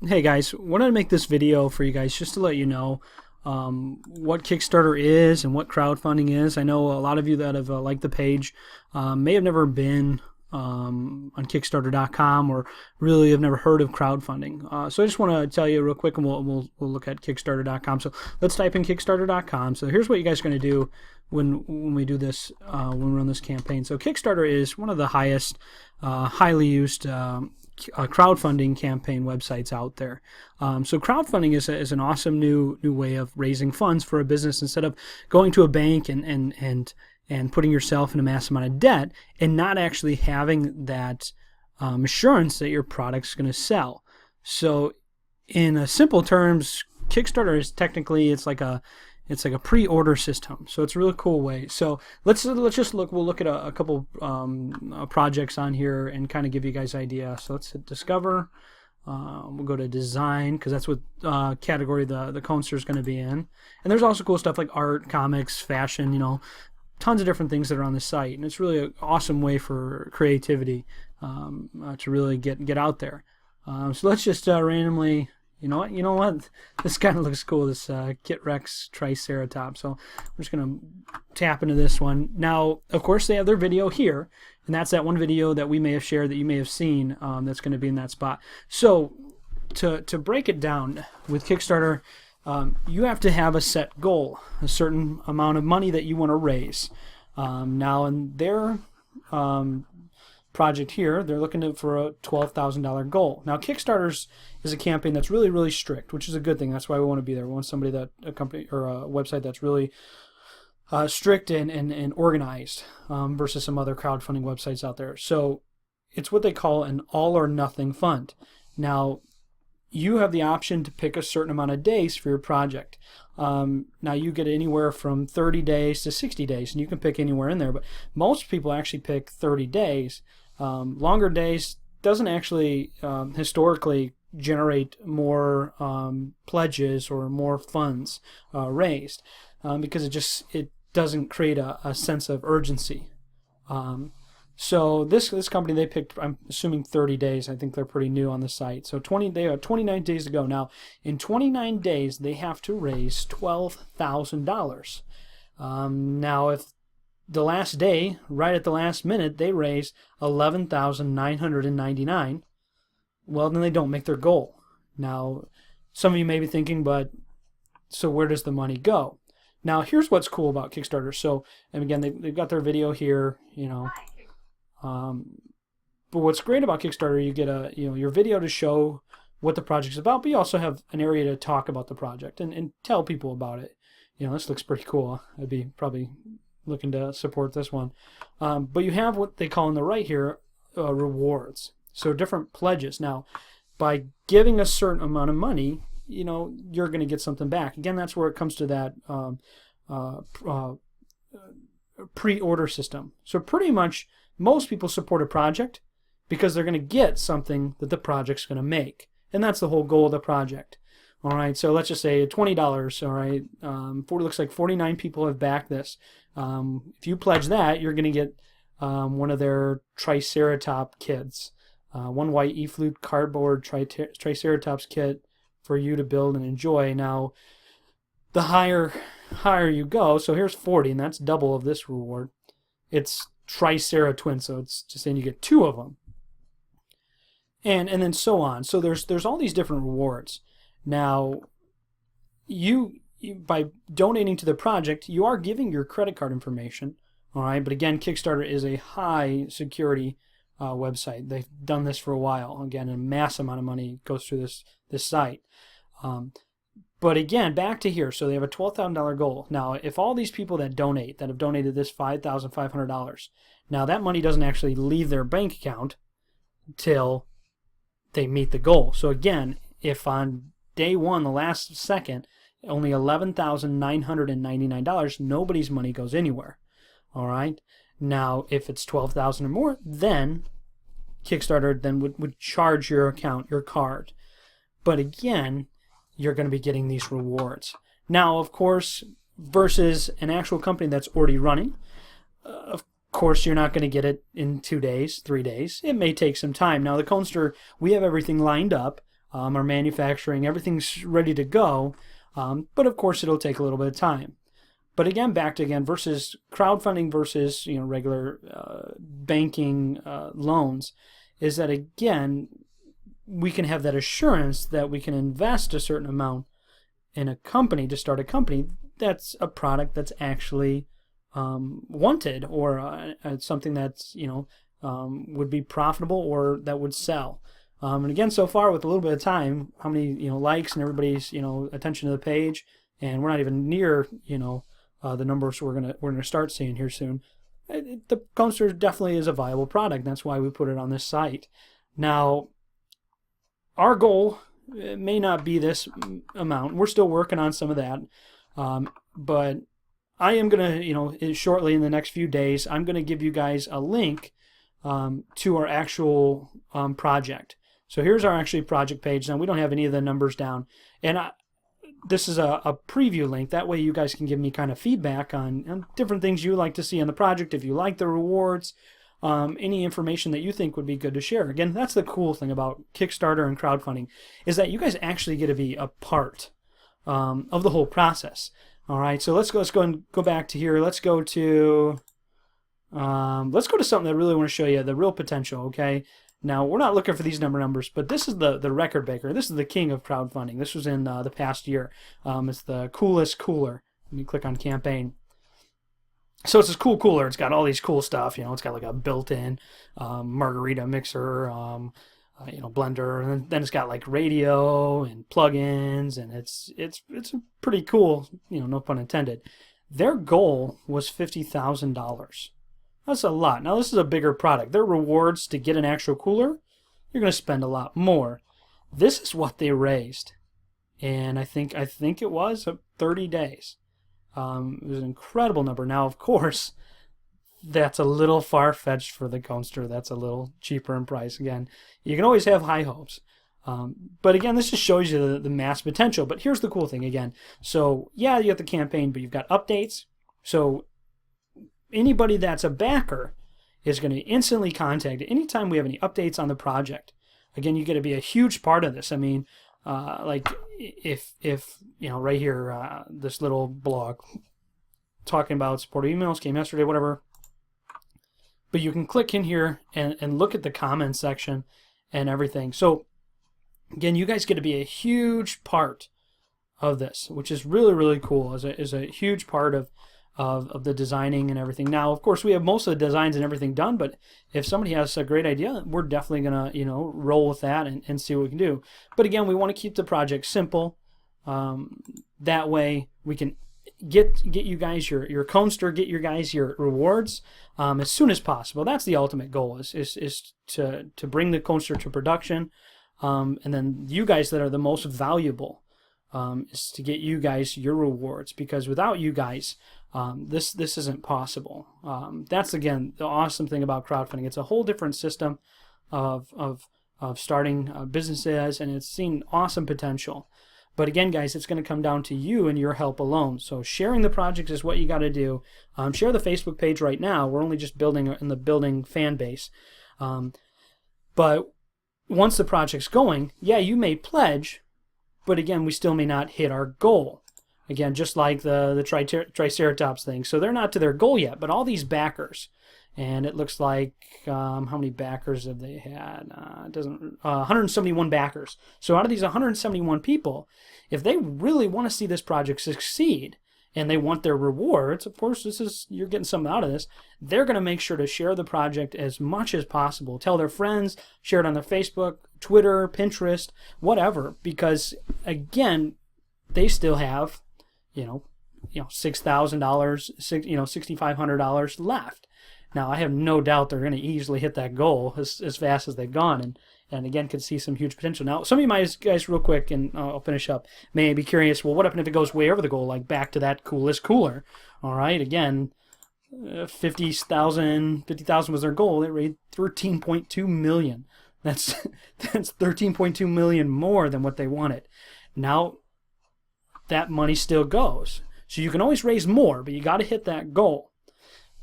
Hey guys, wanted to make this video for you guys just to let you know what Kickstarter is and what crowdfunding is. I know a lot of you that have liked the page may have never been on Kickstarter.com or really have never heard of crowdfunding. So I just want to tell you real quick, and we'll look at Kickstarter.com. So let's type in Kickstarter.com. So here's what you guys are going to do when we do this, when we run this campaign. So Kickstarter is one of the highly used crowdfunding campaign websites out there. So crowdfunding is an awesome new way of raising funds for a business instead of going to a bank and putting yourself in a massive amount of debt and not actually having that assurance that your product's going to sell. So in simple terms, Kickstarter is technically it's like a pre-order system, so it's a really cool way. So let's just look. We'll look at a couple projects on here and kind of give you guys an idea. So let's hit discover. We'll go to design because that's what category the coaster is going to be in. And there's also cool stuff like art, comics, fashion. Tons of different things that are on the site, and it's really an awesome way for creativity to really get out there. So let's just randomly. You know what? This kind of looks cool, this Kit Rex Triceratops. So I'm just going to tap into this one. Now, of course, they have their video here, and that's that one video that we may have shared that you may have seen that's going to be in that spot. So to break it down with Kickstarter, you have to have a set goal, a certain amount of money that you want to raise. Now, in their project here, they're looking for a $12,000 goal. Now, Kickstarter's is a campaign that's really, really strict, which is a good thing. That's why we want to be there. We want a company or a website that's really strict and organized versus some other crowdfunding websites out there. So it's what they call an all or nothing fund. Now, you have the option to pick a certain amount of days for your project. Now you get anywhere from 30 days to 60 days, and you can pick anywhere in there, but most people actually pick 30 days. Longer days doesn't actually historically generate more pledges or more funds raised because it doesn't create a sense of urgency. So this company, they picked, I'm assuming 30 days. I think they're pretty new on the site. So they have 29 days to go. Now, in 29 days, they have to raise $12,000. Now, if the last day, right at the last minute, they raise $11,999, well, then they don't make their goal. Now, some of you may be thinking, but so where does the money go? Now, here's what's cool about Kickstarter. So, and again, they've got their video here, but what's great about Kickstarter, you get your video to show what the project's about, but you also have an area to talk about the project and tell people about it. This looks pretty cool. I'd be probably looking to support this one. But you have what they call on the right here, rewards. So different pledges. Now, by giving a certain amount of money, you're going to get something back. Again, that's where it comes to that pre-order system. So pretty much most people support a project because they're going to get something that the project's going to make. And that's the whole goal of the project. All right, so let's just say $20. All right, looks like 49 people have backed this. If you pledge that, you're going to get one of their Triceratops kits, one white E-flute cardboard Triceratops kit for you to build and enjoy. Now, the higher you go, so here's 40, and that's double of this reward. It's Triceratwin, so it's just saying you get 2 of them, and then so on. So there's all these different rewards. Now, you by donating to the project, you are giving your credit card information, all right? But again, Kickstarter is a high security website. They've done this for a while. Again, a mass amount of money goes through this site. But again, back to here. So they have a $12,000 goal. Now, if all these people that have donated this $5,500, now that money doesn't actually leave their bank account till they meet the goal. So again, if on day one, the last second, only $11,999, nobody's money goes anywhere. All right. Now, if it's $12,000 or more, then Kickstarter then would charge your account, your card. But again, you're going to be getting these rewards. Now, of course, versus an actual company that's already running, of course, you're not going to get it in 2 days, 3 days. It may take some time. Now, the Coaster, we have everything lined up. our manufacturing, everything's ready to go. But of course, it'll take a little bit of time. But again, back to versus crowdfunding versus regular banking loans, is that again we can have that assurance that we can invest a certain amount in a company to start a company that's a product that's actually wanted, or something that's would be profitable or that would sell. And again, so far with a little bit of time, how many likes and everybody's attention to the page, and we're not even near the numbers we're gonna start seeing here soon. The coaster definitely is a viable product. That's why we put it on this site. Now, our goal may not be this amount. We're still working on some of that, but I am gonna, shortly in the next few days, I'm gonna give you guys a link to our actual project. So here's our actually project page. Now we don't have any of the numbers down, and this is a preview link. That way you guys can give me kind of feedback on different things you like to see on the project. If you like the rewards, any information that you think would be good to share. Again, that's the cool thing about Kickstarter and crowdfunding, is that you guys actually get to be a part of the whole process. All right, so let's go and go back to here. Let's go to something that I really want to show you the real potential. Okay. Now, we're not looking for these numbers, but this is the record breaker. This is the king of crowdfunding. This was in the past year. It's the Coolest Cooler. Let me click on campaign. So it's this cool cooler. It's got all these cool stuff. It's got like a built-in margarita mixer, blender, and then it's got like radio and plugins, and it's pretty cool. No pun intended. Their goal was $50,000. That's a lot. Now, this is a bigger product. Their rewards to get an actual cooler, you're going to spend a lot more. This is what they raised, and I think it was 30 days. It was an incredible number. Now, of course, that's a little far-fetched for the coaster. That's a little cheaper in price. Again, you can always have high hopes. But again, this just shows you the mass potential. But here's the cool thing again. So, yeah, you have the campaign, but you've got updates. So anybody that's a backer is going to instantly contact anytime we have any updates on the project. Again, you get to be a huge part of this. I mean, like if right here, this little blog talking about supporter emails came yesterday, whatever. But you can click in here and look at the comments section and everything. So again, you guys get to be a huge part of this, which is really, really cool. Is a huge part of the designing and everything. Now, of course, we have most of the designs and everything done, but if somebody has a great idea, we're definitely going to, roll with that and see what we can do. But again, we want to keep the project simple. That way we can get you guys your coaster, get your guys your rewards as soon as possible. That's the ultimate goal, is to bring the coaster to production. And then you guys that are the most valuable, is to get you guys your rewards, because without you guys, this isn't possible. That's again the awesome thing about crowdfunding. It's a whole different system of starting businesses, and it's seen awesome potential. But again, guys, it's going to come down to you and your help alone. So sharing the project is what you got to do. Share the Facebook page right now. We're only just building fan base. But once the project's going, yeah, you may pledge, but again, we still may not hit our goal. Again, just like the Triceratops thing. So they're not to their goal yet, but all these backers, and it looks like, how many backers have they had? 171 backers. So out of these 171 people, if they really want to see this project succeed, and they want their rewards, of course, you're getting something out of this, they're going to make sure to share the project as much as possible. Tell their friends, share it on their Facebook, Twitter, Pinterest, whatever, because again, they still have, $6,000, $6,500 left. Now, I have no doubt they're going to easily hit that goal as fast as they've gone, and again, could see some huge potential. Now, some of you guys, real quick, and I'll finish up, may be curious, well, what happened if it goes way over the goal, like back to that Coolest Cooler? All right, again, 50,000 was their goal. They raised $13.2 million. That's $13.2 million more than what they wanted. Now, that money still goes. So you can always raise more, but you got to hit that goal.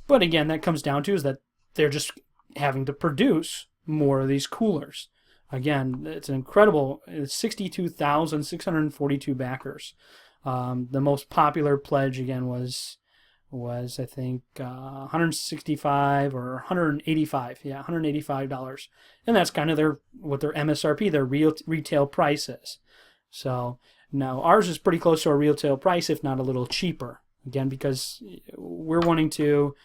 But again, that comes down to is that they're just having to produce more of these coolers. Again, it's an incredible. It's 62,642 backers. The most popular pledge again was I think 165 or 185. Yeah, $185, and that's kind of what their MSRP, their real retail price is. So now ours is pretty close to our retail price, if not a little cheaper. Again, because we're wanting to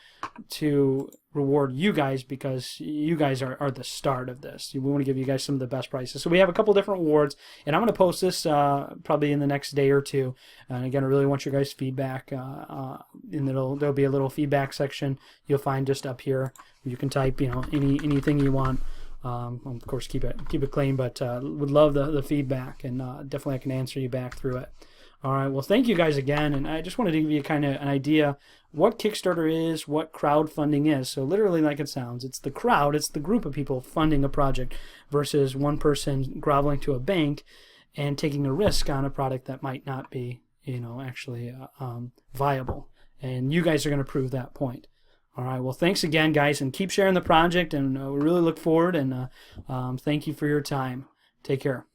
reward you guys, because you guys are the start of this. We want to give you guys some of the best prices. So we have a couple different awards, and I'm going to post this probably in the next day or two. And again, I really want your guys' feedback. And there'll be a little feedback section you'll find just up here. You can type, anything you want. Of course, keep it clean, but would love the feedback, and definitely I can answer you back through it. All right, well, thank you guys again, and I just wanted to give you kind of an idea what Kickstarter is, what crowdfunding is. So literally, like it sounds, it's the crowd, it's the group of people funding a project versus one person groveling to a bank and taking a risk on a product that might not be, actually viable. And you guys are going to prove that point. All right, well, thanks again, guys, and keep sharing the project, and we really look forward, and thank you for your time. Take care.